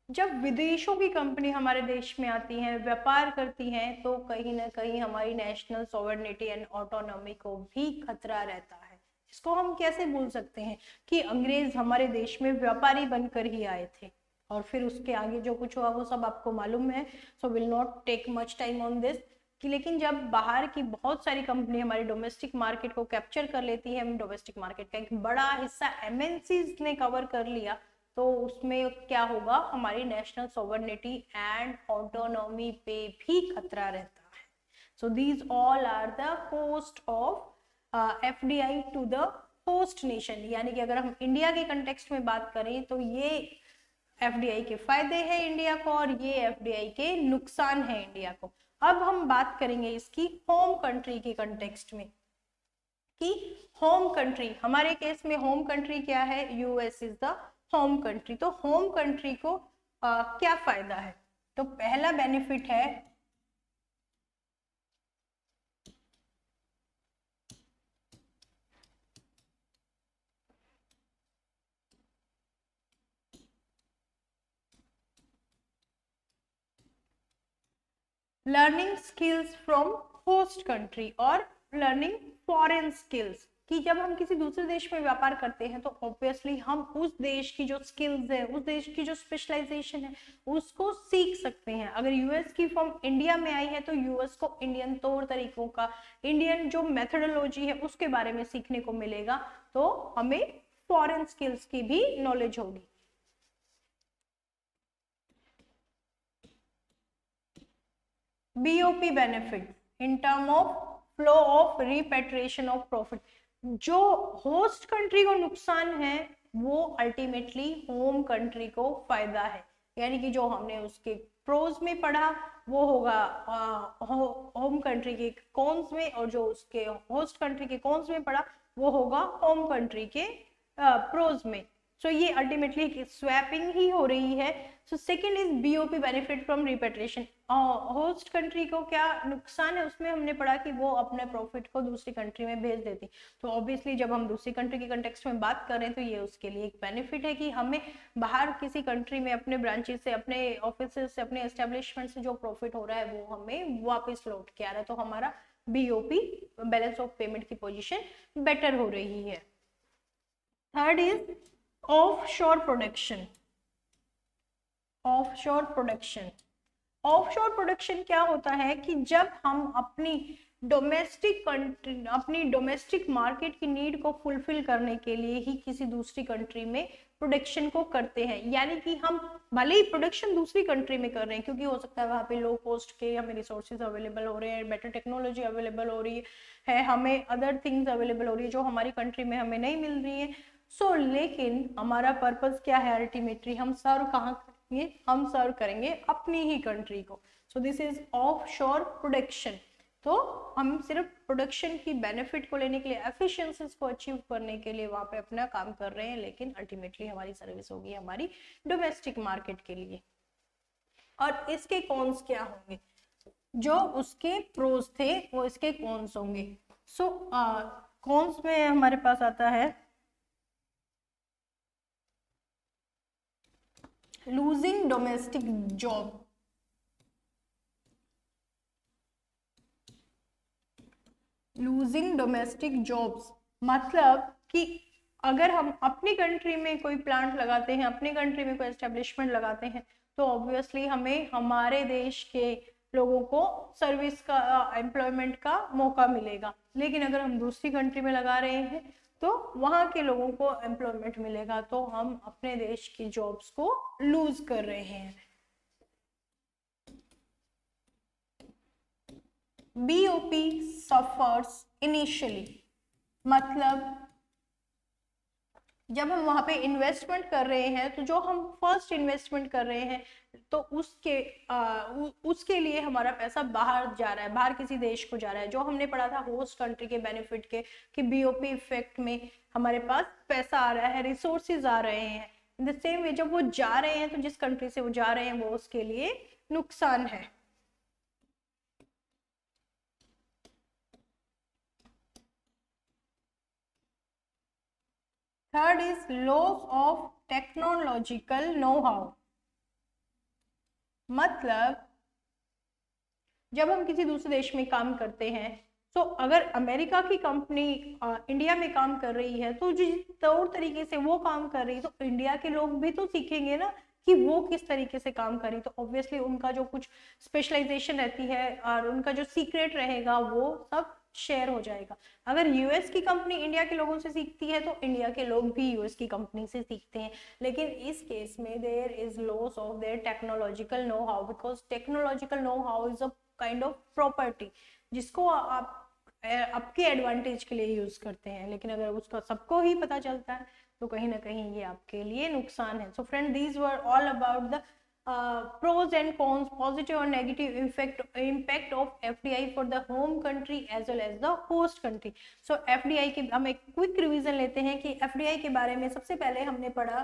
जब विदेशों की कंपनी हमारे देश में आती हैं, व्यापार करती हैं, तो कहीं ना कहीं हमारी नेशनल सॉवरेनिटी एंड ऑटोनॉमी को भी खतरा रहता है। इसको हम कैसे भूल सकते हैं कि अंग्रेज हमारे देश में व्यापारी बनकर ही आए थे, और फिर उसके आगे जो कुछ हुआ वो सब आपको मालूम है, so will not take much time on this. कि लेकिन जब बाहर की बहुत सारी कंपनी हमारे डोमेस्टिक मार्केट को कैप्चर कर लेती है, डोमेस्टिक मार्केट का एक बड़ा हिस्सा एमएनसीज ने कवर कर लिया, तो उसमें क्या होगा, हमारी नेशनल सॉवरेनिटी एंड ऑटोनॉमी पे भी खतरा रहता है। So these all are the cost of FDI to the host nation. यानी कि अगर हम इंडिया के कंटेक्स्ट में बात करें तो ये एफडीआई के फायदे हैं इंडिया को, और ये एफडीआई के नुकसान है इंडिया को। अब हम बात करेंगे इसकी होम कंट्री के कंटेक्स्ट में कि होम कंट्री, हमारे केस में होम कंट्री क्या है, US is the home country. तो होम कंट्री को क्या फायदा है? तो पहला बेनिफिट है learning skills from host country और लर्निंग फॉरेन स्किल्स। कि जब हम किसी दूसरे देश में व्यापार करते हैं तो ऑब्वियसली हम उस देश की जो स्किल्स है, उस देश की जो स्पेशलाइजेशन है, उसको सीख सकते हैं। अगर यूएस की फर्म इंडिया में आई है तो यूएस को इंडियन तौर तरीकों का, इंडियन जो मेथोडोलॉजी है उसके बारे में सीखने को मिलेगा, तो हमें फॉरेन स्किल्स की भी नॉलेज होगी। BOP benefit in term of flow of repatriation of profit. जो होस्ट कंट्री को नुकसान है वो अल्टीमेटली होम कंट्री को फायदा है। यानी कि जो हमने उसके प्रोज में पढ़ा वो होगा होम कंट्री के कॉन्स में, और जो उसके होस्ट कंट्री के कॉन्स में पढ़ा वो होगा होम कंट्री के प्रोज में। सो ये अल्टीमेटली स्वैपिंग ही हो रही है। So second is BOP benefit from repatriation. Host country को क्या नुकसान है, उसमें हमने पढ़ा कि वो अपने प्रॉफिट को दूसरी कंट्री में भेज देती। तो ऑब्वियसली जब हम दूसरी कंट्री के कंटेक्स्ट में बात करें तो ये उसके लिए एक बेनिफिट है कि हमें बाहर किसी कंट्री में अपने ब्रांचेस से, अपने ऑफिस से, अपने एस्टेब्लिशमेंट से जो प्रॉफिट हो रहा है वो हमें वापस लौट के आ रहा है, तो हमारा बीओपी बैलेंस ऑफ पेमेंट की पोजिशन बेटर हो रही है। Third is offshore production. Offshore production, offshore production क्या होता है कि जब हम अपनी डोमेस्टिक मार्केट की नीड को फुलफिल करने के लिए ही किसी दूसरी कंट्री में प्रोडक्शन को करते हैं। यानी कि हम भले ही प्रोडक्शन दूसरी कंट्री में कर रहे हैं, क्योंकि हो सकता है वहाँ पे लो कॉस्ट के हमें रिसोर्सेज अवेलेबल हो रहे हैं, बेटर टेक्नोलॉजी अवेलेबल हो रही है, हमें अदर थिंग्स अवेलेबल हो रही है जो हमारी कंट्री में हमें नहीं मिल रही है। लेकिन हमारा पर्पस क्या है अल्टीमेटली, हम सर्व कहाँ करेंगे, हम सर्व करेंगे अपनी ही कंट्री को। सो दिस इज ऑफशोर प्रोडक्शन। तो हम सिर्फ प्रोडक्शन की बेनिफिट को लेने के लिए, एफिशिएंसीज को अचीव करने के लिए वहां पे अपना काम कर रहे हैं, लेकिन अल्टीमेटली हमारी सर्विस होगी हमारी डोमेस्टिक मार्केट के लिए। और इसके कॉन्स क्या होंगे, जो उसके प्रोज थे वो इसके कॉन्स होंगे। सो कॉन्स में हमारे पास आता है losing domestic job, losing domestic jobs, मतलब कि अगर हम अपनी कंट्री में कोई प्लांट लगाते हैं, अपनी कंट्री में कोई एस्टेब्लिशमेंट लगाते हैं, तो ऑब्वियसली हमें हमारे देश के लोगों को सर्विस का, एम्प्लॉयमेंट का मौका मिलेगा। लेकिन अगर हम दूसरी कंट्री में लगा रहे हैं तो वहाँ के लोगों को एम्प्लॉयमेंट मिलेगा, तो हम अपने देश की जॉब्स को लूज कर रहे हैं। BOP सफर्स इनिशियली, मतलब जब हम वहां पे इन्वेस्टमेंट कर रहे हैं तो जो हम फर्स्ट इन्वेस्टमेंट कर रहे हैं तो उसके लिए हमारा पैसा बाहर जा रहा है, बाहर किसी देश को जा रहा है। जो हमने पढ़ा था होस्ट कंट्री के बेनिफिट के कि BOP इफेक्ट में हमारे पास पैसा आ रहा है, रिसोर्सेज आ रहे हैं। इन द सेम वे जब वो जा रहे हैं तो जिस कंट्री से वो जा रहे हैं वो उसके लिए नुकसान है। Third is loss of technological know how, मतलब जब हम किसी दूसरे देश में काम करते हैं तो अगर अमेरिका की कंपनी इंडिया में काम कर रही है तो जिस तौर तरीके से वो काम कर रही है तो इंडिया के लोग भी तो सीखेंगे ना कि वो किस तरीके से काम करी। तो ऑब्वियसली उनका जो कुछ स्पेशलाइजेशन रहती है और उनका जो सीक्रेट रहेगा वो सब शेयर हो जाएगा। अगर यूएस की कंपनी इंडिया के लोगों से सीखती है तो इंडिया के लोग भी यूएस की कंपनी से सीखते हैं। लेकिन इस केस में there is loss of their technological know how, because technological know how is a kind of property जिसको आप आपके एडवांटेज के लिए यूज करते हैं। लेकिन अगर उसका सबको ही पता चलता है तो कहीं ना कहीं ये आपके लिए नुकसान है। So friend, these were all about the pros and cons, positive or negative impact of FDI for the home country as well as the host country. So FDI के हम एक क्विक रिवीजन लेते हैं कि FDI के बारे में सबसे पहले हमने पढ़ा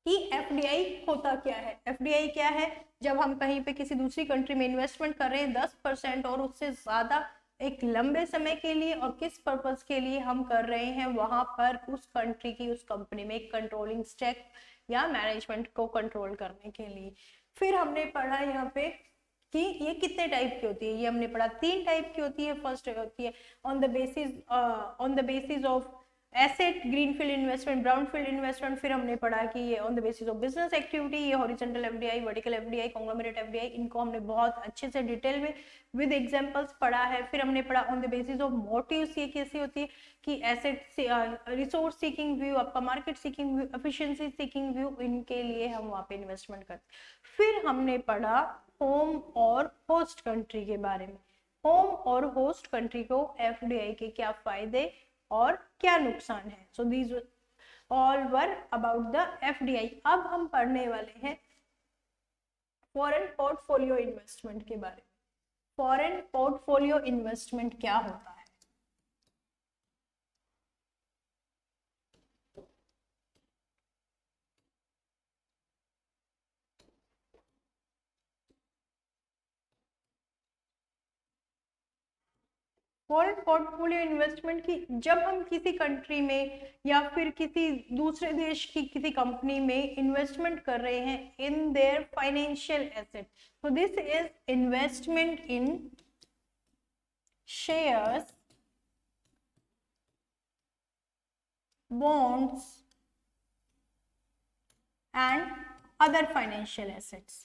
कि FDI होता क्या है। FDI क्या है? जब हम कहीं पे किसी दूसरी कंट्री में इन्वेस्टमेंट कर रहे हैं 10% और उससे ज्यादा एक लंबे समय के लिए, और किस पर्पस के लिए हम कर रहे हैं, वहां पर उस कंट्री की उस कंपनी में एक कंट्रोलिंग स्टेक या मैनेजमेंट को कंट्रोल करने के लिए। फिर हमने पढ़ा यहाँ पे कि ये कितने टाइप की होती है। ये हमने पढ़ा 3 टाइप की होती है। फर्स्ट होती है on the basis of asset, greenfield investment, brownfield investment. फिर हमने पढ़ा कि ये on the basis of business activity, ये horizontal FDI, vertical FDI, conglomerate FDI. इनको हमने बहुत अच्छे से डिटेल में विद एग्जांपल्स पढ़ा है। फिर हमने पढ़ा on the basis of motives, ये कैसे होती है कि एसेट रिसोर्स सीकिंग व्यू, आपका market seeking view, efficiency seeking view, इनके लिए हम वहाँ पे इन्वेस्टमेंट करते। फिर हमने पढ़ा होम और होस्ट कंट्री के बारे में। होम और होस्ट कंट्री को एफडीआई के क्या फायदे और क्या नुकसान है। So these all were about the FDI. अब हम पढ़ने वाले हैं फॉरेन पोर्टफोलियो इन्वेस्टमेंट के बारे में। फॉरेन पोर्टफोलियो इन्वेस्टमेंट क्या होता है? फॉरेन पोर्टफोलियो इन्वेस्टमेंट की, जब हम किसी कंट्री में या फिर किसी दूसरे देश की किसी कंपनी में इन्वेस्टमेंट कर रहे हैं इन देयर फाइनेंशियल एसेट, तो this is investment in shares, bonds and other financial assets.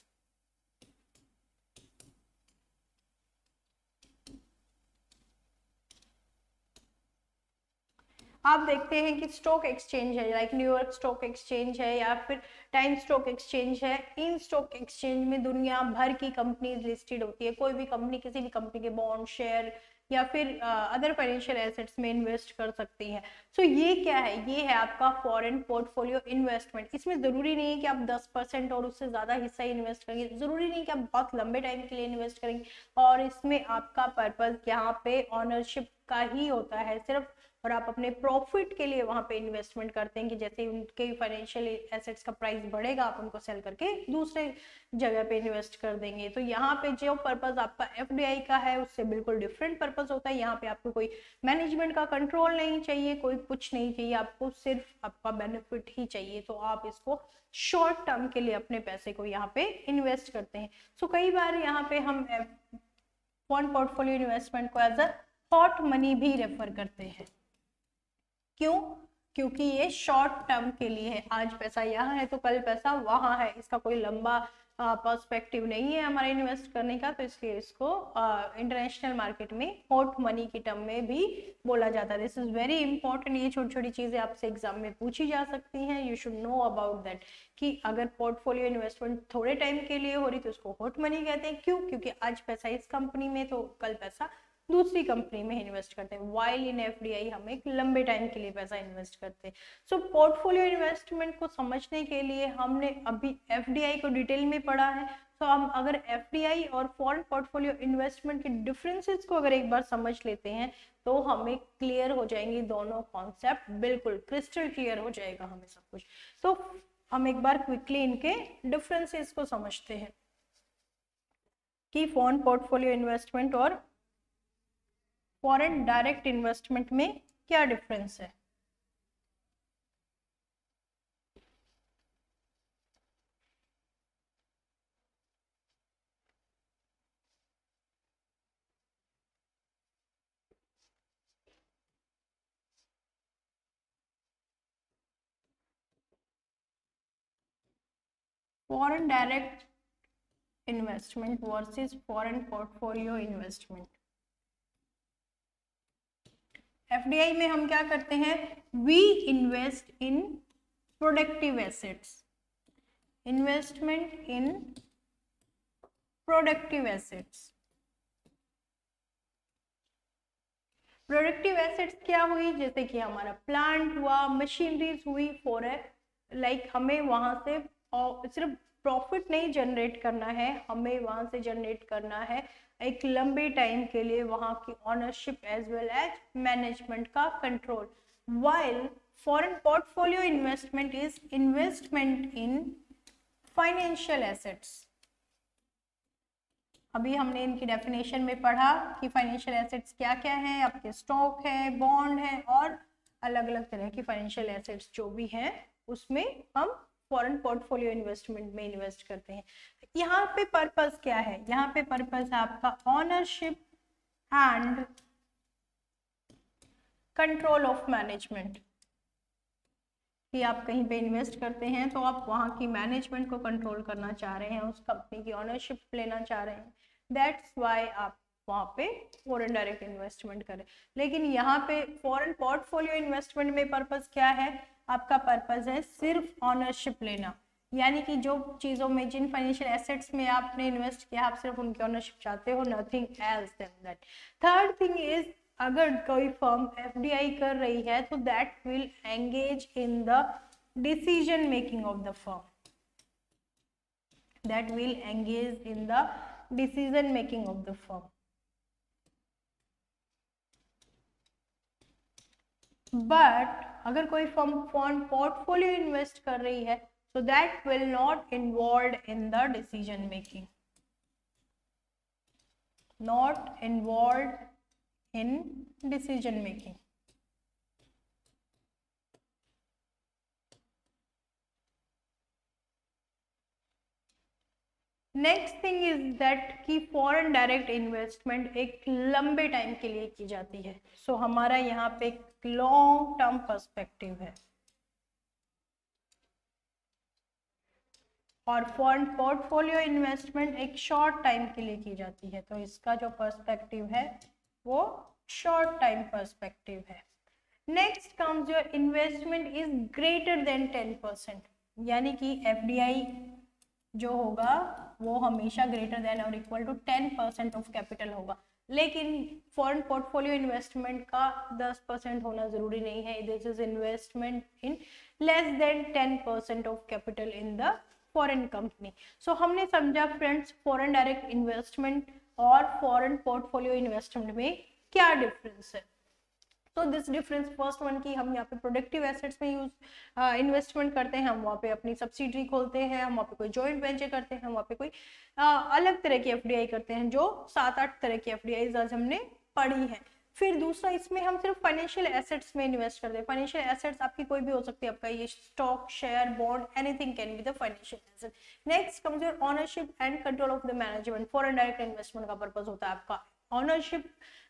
आप देखते हैं कि स्टॉक एक्सचेंज है, लाइक न्यूयॉर्क स्टॉक एक्सचेंज है या फिर टाइम स्टॉक एक्सचेंज है। इन स्टॉक एक्सचेंज में दुनिया भर की कंपनीज लिस्टेड होती है। कोई भी कंपनी किसी भी कंपनी के बॉन्ड, शेयर या फिर अदर फाइनेंशियल एसेट्स में इन्वेस्ट कर सकती है। सो ये क्या है? ये है आपका फॉरेन पोर्टफोलियो इन्वेस्टमेंट। इसमें जरूरी नहीं है कि आप 10% और उससे ज्यादा हिस्सा इन्वेस्ट करेंगे, जरूरी नहीं कि आप बहुत लंबे टाइम के लिए इन्वेस्ट करेंगे, और इसमें आपका पर्पज यहाँ पे ऑनरशिप का ही होता है सिर्फ, और आप अपने प्रॉफिट के लिए वहां पे इन्वेस्टमेंट करते हैं कि जैसे उनके फाइनेंशियल एसेट्स का प्राइस बढ़ेगा आप उनको सेल करके दूसरे जगह पे इन्वेस्ट कर देंगे। तो यहाँ पे जो पर्पस आपका एफडीआई का है उससे बिल्कुल डिफरेंट पर्पस होता है। यहाँ पे आपको कोई मैनेजमेंट का कंट्रोल नहीं चाहिए, कोई कुछ नहीं चाहिए, आपको सिर्फ आपका बेनिफिट ही चाहिए। तो आप इसको शॉर्ट टर्म के लिए अपने पैसे को यहाँ पे इन्वेस्ट करते हैं। सो कई बार यहाँ पे हम फॉरेन पोर्टफोलियो इन्वेस्टमेंट को एज अ हॉट मनी भी रेफर करते हैं। क्यों? क्योंकि ये शॉर्ट टर्म के लिए है, आज पैसा यहाँ है तो कल पैसा वहाँ है, इसका कोई लंबा पर्सपेक्टिव नहीं है हमारा इन्वेस्ट करने का, तो इसलिए इसको इंटरनेशनल मार्केट में हॉट मनी की टर्म में भी बोला जाता है। दिस इज वेरी इंपॉर्टेंट, ये छोटी छोटी चीजें आपसे एग्जाम में पूछी जा सकती हैं, you should know about that कि अगर पोर्टफोलियो इन्वेस्टमेंट थोड़े टाइम के लिए हो रही तो उसको हॉट मनी कहते हैं। क्यों? क्योंकि आज पैसा इस कंपनी में तो कल पैसा दूसरी कंपनी में इन्वेस्ट करते हैं, वाइल इन एफडीआई हम एक लंबे टाइम के लिए पैसा इन्वेस्ट करते हैं। सो पोर्टफोलियो इन्वेस्टमेंट को समझने के लिए हमने अभी एफडीआई को डिटेल में पढ़ा है, तो हम अगर एफडीआई और फॉरेन पोर्टफोलियो इन्वेस्टमेंट के डिफरेंसेस को अगर एक बार समझ लेते हैं तो हमें क्लियर हो जाएंगे दोनों कॉन्सेप्ट, बिल्कुल क्रिस्टल क्लियर हो जाएगा हमें सब कुछ। तो हम एक बार क्विकली इनके डिफरेंसेस को समझते हैं कि फॉरेन पोर्टफोलियो इन्वेस्टमेंट और फॉरेन डायरेक्ट इन्वेस्टमेंट में क्या डिफरेंस है। Foreign direct investment versus foreign portfolio investment. FDI में हम क्या करते हैं, we invest in productive assets, investment in productive assets. Productive assets क्या हुई, जैसे कि हमारा प्लांट हुआ, मशीनरीज हुई, फॉर लाइक हमें वहां से सिर्फ प्रॉफिट नहीं जनरेट करना है, हमें वहां से जनरेट करना है एक लंबे टाइम के लिए वहां की ownership as well as management का control. While foreign portfolio investment is investment in financial assets. अभी हमने इनकी डेफिनेशन में पढ़ा कि फाइनेंशियल एसेट्स क्या क्या है, आपके स्टॉक है, बॉन्ड है और अलग अलग तरह की फाइनेंशियल एसेट्स जो भी हैं उसमें हम फॉरेन पोर्टफोलियो इन्वेस्टमेंट में इन्वेस्ट करते हैं। यहाँ पे पर्पस क्या है, यहाँ पे पर्पस है आपका ownership and control of management, कि आप कहीं पे इन्वेस्ट करते हैं तो आप वहाँ की मैनेजमेंट को कंट्रोल करना चाह रहे हैं, उस कंपनी की ऑनरशिप लेना चाह रहे हैं, दैट्स वाई आप वहाँ पे फॉरेन डायरेक्ट इन्वेस्टमेंट करें। लेकिन यहाँ पे फॉरेन पोर्टफोलियो इन्वेस्टमेंट में पर्पस क्या है, आपका पर्पस है सिर्फ ऑनरशिप लेना, यानी कि जो चीज़ों में, जिन फाइनेंशियल एसेट्स में आपने इन्वेस्ट किया आप सिर्फ उनकी ऑनरशिप चाहते हो, nothing else than that. Third thing is, अगर कोई फर्म एफडीआई कर रही है तो that will engage in the decision making of the firm, that will engage in the decision making of the firm. But अगर कोई फर्म फॉरेन पोर्टफोलियो इन्वेस्ट कर रही है so that will not involved in the decision making, not involved in decision making. Next thing is that कि foreign direct investment एक लंबे time के लिए की जाती है, सो हमारा यहाँ पे एक लॉन्ग टर्म पर्सपेक्टिव है, और फॉरेन पोर्टफोलियो इन्वेस्टमेंट एक शॉर्ट टाइम के लिए की जाती है, तो इसका जो पर्सपेक्टिव है वो शॉर्ट टाइम पर्सपेक्टिव है। Next comes your investment is greater than 10%, यानी कि एफडीआई जो होगा वो हमेशा ग्रेटर देन और इक्वल टू 10% ऑफ कैपिटल होगा, लेकिन फॉरेन पोर्टफोलियो इन्वेस्टमेंट का 10% होना जरूरी नहीं है, this is investment in less than 10% of capital in the foreign company. So हमने समझा फ्रेंड्स फॉरेन डायरेक्ट इन्वेस्टमेंट और फॉरेन पोर्टफोलियो इन्वेस्टमेंट में क्या डिफरेंस है। तो दिस डिफरेंस फर्स्ट वन की हम यहाँ पे प्रोडक्टिव एसेट्स में यूज इन्वेस्टमेंट करते हैं, हम वहाँ पे अपनी सब्सिडरी खोलते हैं, हम वहाँ पे कोई जॉइंट वेंचर करते हैं, हम वहाँ पे कोई अलग तरह की एफडीआई करते हैं, जो 7-8 तरह की एफडीआई आज हमने पढ़ी है। फिर दूसरा, इसमें हम सिर्फ फाइनेंशियल एसेट्स में इन्वेस्ट करते हैं। फाइनेंशियल एसेट्स आपकी कोई भी हो सकती है, आपका ये stock, share, bond, anything can be the financial asset. Next comes your ownership and control of the management. Foreign direct investment का पर्पस होता है आपका ऑनरशिप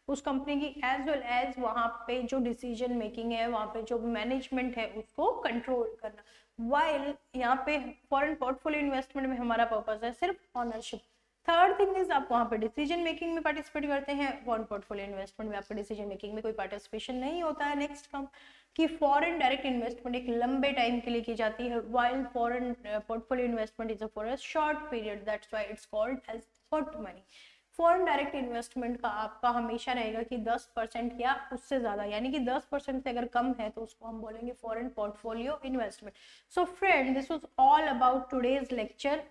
उस कंपनी की, एज वेल एज वहाँ पे जो डिसीजन मेकिंग है, वहाँ पे जो मैनेजमेंट है उसको कंट्रोल करना। वाइल यहाँ पे फॉरेन पोर्टफोलियो इन्वेस्टमेंट में हमारा पर्पस है सिर्फ ऑनरशिप। थर्ड थिंग इज आप वहाँ पे डिसीजन मेकिंग में पार्टिसिपेट करते हैं, फॉरेन पोर्टफोलियो इन्वेस्टमेंट में आपका डिसीजन मेकिंग में कोई पार्टिसिपेशन नहीं होता है। नेक्स्ट कम कि फॉरेन डायरेक्ट इन्वेस्टमेंट एक लंबे टाइम के लिए की जाती है, while foreign portfolio investment is for a short period, that's why it's called as hot money. Foreign direct investment का आपका हमेशा रहेगा कि 10% या उससे ज़्यादा, यानी कि 10% से अगर कम है तो उसको हम बोलेंगे foreign portfolio investment. So friend, this was all about today's lecture.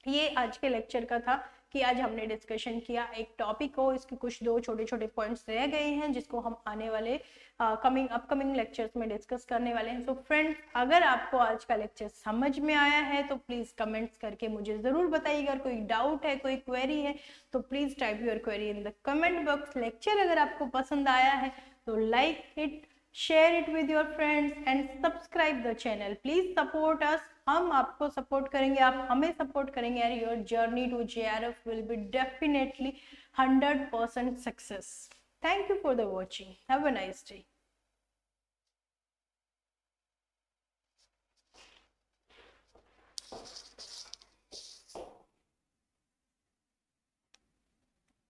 ये आज के लेक्चर का था कि आज हमने डिस्कशन किया एक टॉपिक को, इसके कुछ दो छोटे छोटे पॉइंट्स रह गए हैं जिसको हम आने वाले अपकमिंग लेक्चर्स में डिस्कस करने वाले हैं। सो फ्रेंड्स, अगर आपको आज का लेक्चर समझ में आया है तो प्लीज कमेंट्स करके मुझे जरूर बताइएगा। अगर कोई डाउट है, कोई क्वेरी है तो please type your query in the comment box. Lecture अगर आपको पसंद आया है तो like it, share it with your friends and subscribe the channel. Please support us. हम आपको सपोर्ट करेंगे, आप हमें सपोर्ट करेंगे यार। Your journey to JRF will be definitely 100% success. Thank you for the watching. Have a nice day.